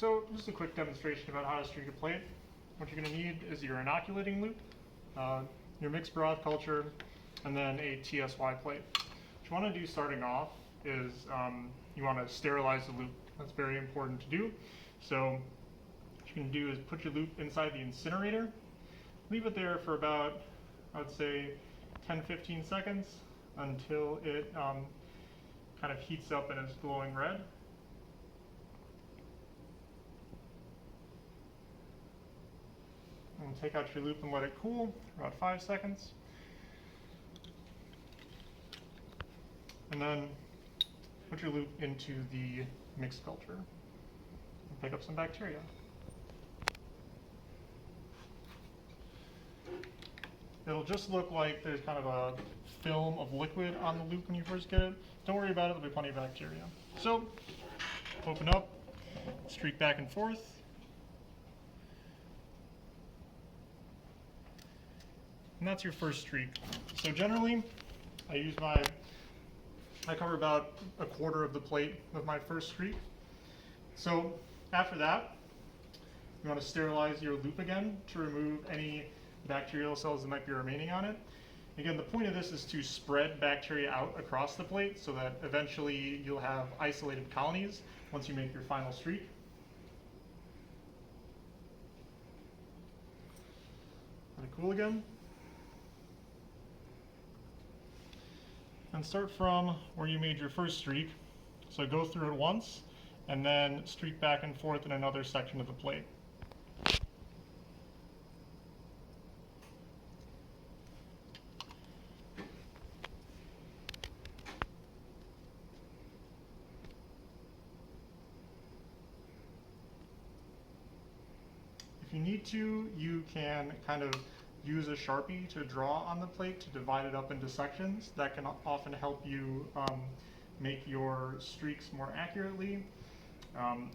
So just a quick demonstration about how to streak a plate. What you're going to need is your inoculating loop, your mixed broth culture, and then a TSY plate. What you want to do starting off is you want to sterilize the loop. That's very important to do. So what you can do is put your loop inside the incinerator, leave it there for about, I would say, 10-15 seconds until it kind of heats up and is glowing red. And take out your loop and let it cool for about 5 seconds. And then put your loop into the mixed culture and pick up some bacteria. It'll just look like there's kind of a film of liquid on the loop when you first get it. Don't worry about it, there'll be plenty of bacteria. So, open up, streak back and forth. And that's your first streak. So generally, I cover about a quarter of the plate with my first streak. So after that, you want to sterilize your loop again to remove any bacterial cells that might be remaining on it. Again, the point of this is to spread bacteria out across the plate so that eventually you'll have isolated colonies once you make your final streak. Let it cool again. And start from where you made your first streak. So go through it once, and then streak back and forth in another section of the plate. If you need to, you can kind of use a Sharpie to draw on the plate to divide it up into sections. That can often help you make your streaks more accurately.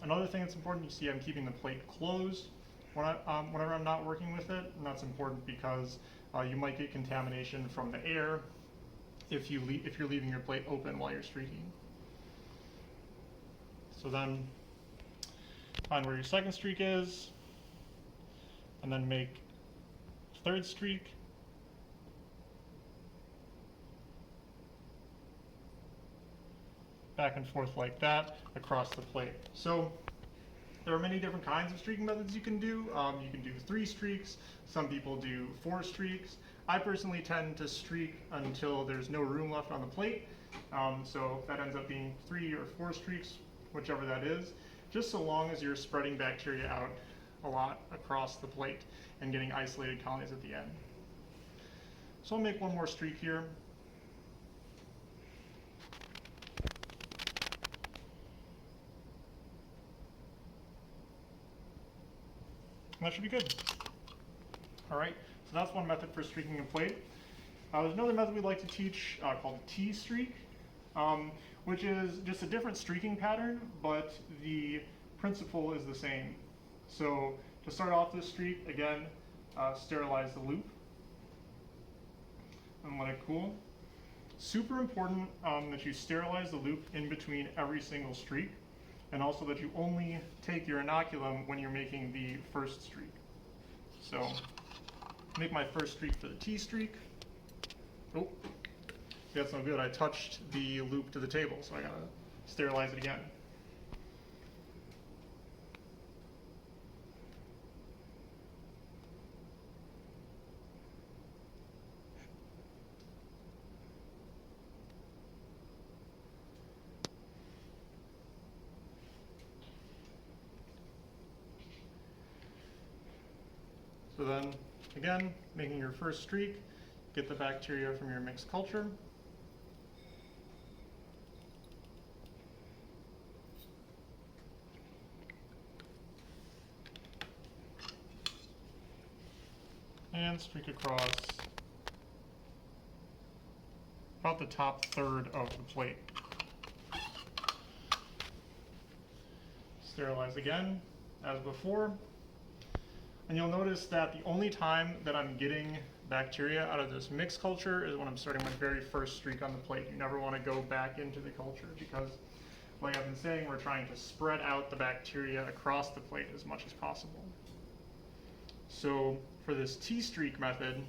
Another thing that's important, you see I'm keeping the plate closed whenever I'm not working with it, and that's important because you might get contamination from the air if you're leaving your plate open while you're streaking. So then find where your second streak is, and then make third streak, back and forth like that across the plate. So there are many different kinds of streaking methods you can do. You can do 3 streaks, some people do 4 streaks. I personally tend to streak until there's no room left on the plate. So that ends up being 3 or 4 streaks, whichever that is, just so long as you're spreading bacteria out a lot across the plate and getting isolated colonies at the end. So I'll make one more streak here. And that should be good. All right, so that's one method for streaking a plate. There's another method we'd like to teach called T-streak, which is just a different streaking pattern, but the principle is the same. So to start off this streak, again, sterilize the loop and let it cool. Super important that you sterilize the loop in between every single streak, and also that you only take your inoculum when you're making the first streak. So make my first streak for the T streak. Oh, that's no good. I touched the loop to the table, so I gotta sterilize it again. So then, again, making your first streak, get the bacteria from your mixed culture. And streak across about the top third of the plate. Sterilize again, as before. And you'll notice that the only time that I'm getting bacteria out of this mixed culture is when I'm starting my very first streak on the plate. You never want to go back into the culture because like I've been saying, we're trying to spread out the bacteria across the plate as much as possible. So for this T-streak method,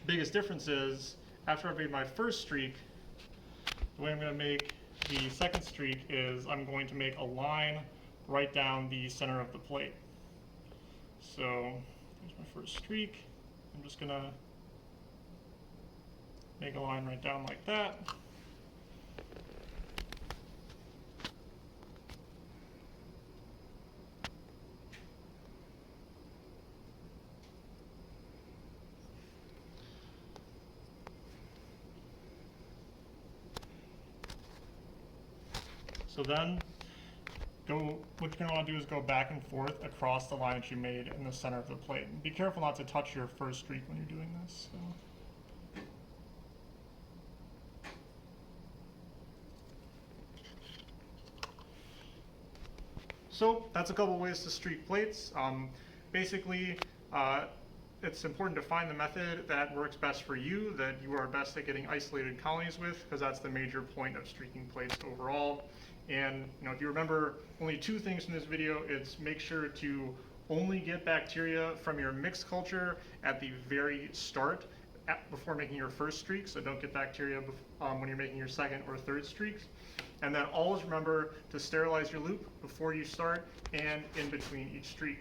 biggest difference is after I've made my first streak, the way I'm going to make the second streak is I'm going to make a line right down the center of the plate. So here's my first streak. I'm just going to make a line right down like that. So then, what you're going to want to do is go back and forth across the line that you made in the center of the plate. And be careful not to touch your first streak when you're doing this. So that's a couple ways to streak plates. Basically, it's important to find the method that works best for you, that you are best at getting isolated colonies with, because that's the major point of streaking plates overall. And if you remember only two things from this video, it's make sure to only get bacteria from your mixed culture at the very start before making your first streak, so don't get bacteria when you're making your second or third streaks. And then always remember to sterilize your loop before you start and in between each streak.